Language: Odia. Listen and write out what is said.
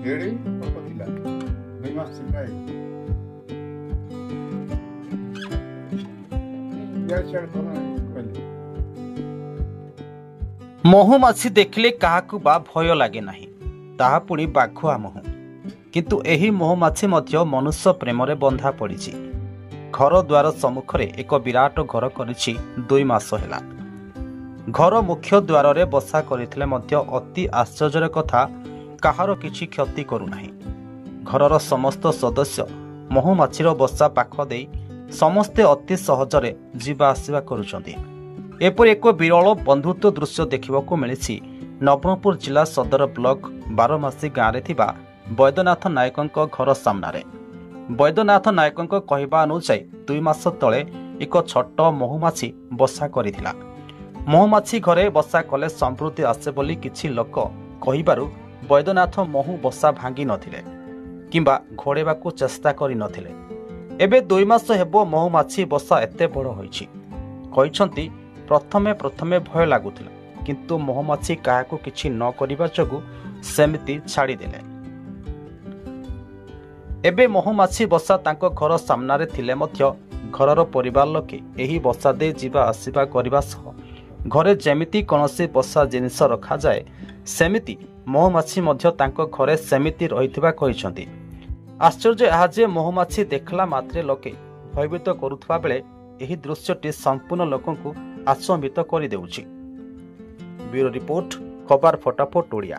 ଏଡେ ଛୋଟ ଥିଲା 2 ମାସ ଥିଲା ମହୁମାଛି ଦେଖିଲେ କାହାକୁ ବା ଭୟ ଲାଗେ ନାହିଁ, ତାହା ପୁଣି ବାଘୁଆ ମହୁ। କିନ୍ତୁ ଏହି ମହୁମାଛି ମଧ୍ୟ ମନୁଷ୍ୟ ପ୍ରେମରେ ବନ୍ଧା ପଡ଼ିଛି। ଘର ଦ୍ୱାର ସମ୍ମୁଖରେ ଏକ ବିରାଟ ଘର କରିଛି 2 ମାସ ହେଲା। ଘର ମୁଖ୍ୟ ଦ୍ୱାରରେ ବସା କରିଥିଲେ ମଧ୍ୟ ଅତି ଆଶ୍ଚର୍ଯ୍ୟର କଥା, କାହାର କିଛି କ୍ଷତି କରୁନାହିଁ। ଘରର ସମସ୍ତ ସଦସ୍ୟ ମହୁମାଛିର ବସା ପାଖ ଦେଇ ସମସ୍ତେ ଅତି ସହଜରେ ଯିବା ଆସିବା କରୁଛନ୍ତି। ଏପରି ଏକ ବିରଳ ବନ୍ଧୁତ୍ୱ ଦୃଶ୍ୟ ଦେଖିବାକୁ ମିଳିଛି ନବରଙ୍ଗପୁର ଜିଲ୍ଲା ସଦର ବ୍ଲକ ବାରମାସୀ ଗାଁରେ ଥିବା ବୈଦ୍ୟନାଥ ନାୟକଙ୍କ ଘର ସାମ୍ନାରେ। ବୈଦ୍ୟନାଥ ନାୟକଙ୍କ କହିବା ଅନୁଯାୟୀ 2 ମାସ ତଳେ ଏକ ଛୋଟ ମହୁମାଛି ବସା କରିଥିଲା। ମହୁମାଛି ଘରେ ବସା କଲେ ସମୃଦ୍ଧି ଆସେ ବୋଲି କିଛି ଲୋକ କହିବାରୁ ବୈଦ୍ୟନାଥ ମହୁ ବସା ଭାଙ୍ଗି ନଥିଲେ କିମ୍ବା ଘୋଡ଼େଇବାକୁ ଚେଷ୍ଟା କରିନଥିଲେ। ଏବେ 2 ମାସ ହେବ ମହୁମାଛି ବସା ଏତେ ବଡ଼ ହୋଇଛି। କହିଛନ୍ତି ପ୍ରଥମେ ଭୟ ଲାଗୁଥିଲା, କିନ୍ତୁ ମହୁମାଛି କାହାକୁ କିଛି ନ କରିବା ଯୋଗୁଁ ସେମିତି ଛାଡ଼ିଦେଲେ। ଏବେ ମହୁମାଛି ବସା ତାଙ୍କ ଘର ସାମ୍ନାରେ ଥିଲେ ମଧ୍ୟ ଘରର ପରିବାର ଲୋକେ ଏହି ବସା ଦେଇ ଯିବା ଆସିବା କରିବା ସହ ଘରେ ଯେମିତି କୌଣସି ବସା ଜିନିଷ ରଖାଯାଏ ସେମିତି ମହୁମାଛି ମଧ୍ୟ ତାଙ୍କ ଘରେ ସେମିତି ରହିଥିବା କହିଛନ୍ତି। ଆଶ୍ଚର୍ଯ୍ୟ ଏହା ଯେ ମହୁମାଛି ଦେଖିଲା ମାତ୍ରେ ଲୋକେ ଭୟଭୀତ କରୁଥିବା ବେଳେ ଏହି ଦୃଶ୍ୟଟି ସମ୍ପୂର୍ଣ୍ଣ ଲୋକଙ୍କୁ ଆଚମ୍ବିତ କରିଦେଉଛି। ବ୍ୟୁରୋ ରିପୋର୍ଟ, ଖବର ଫଟାଫଟ ଓଡ଼ିଆ।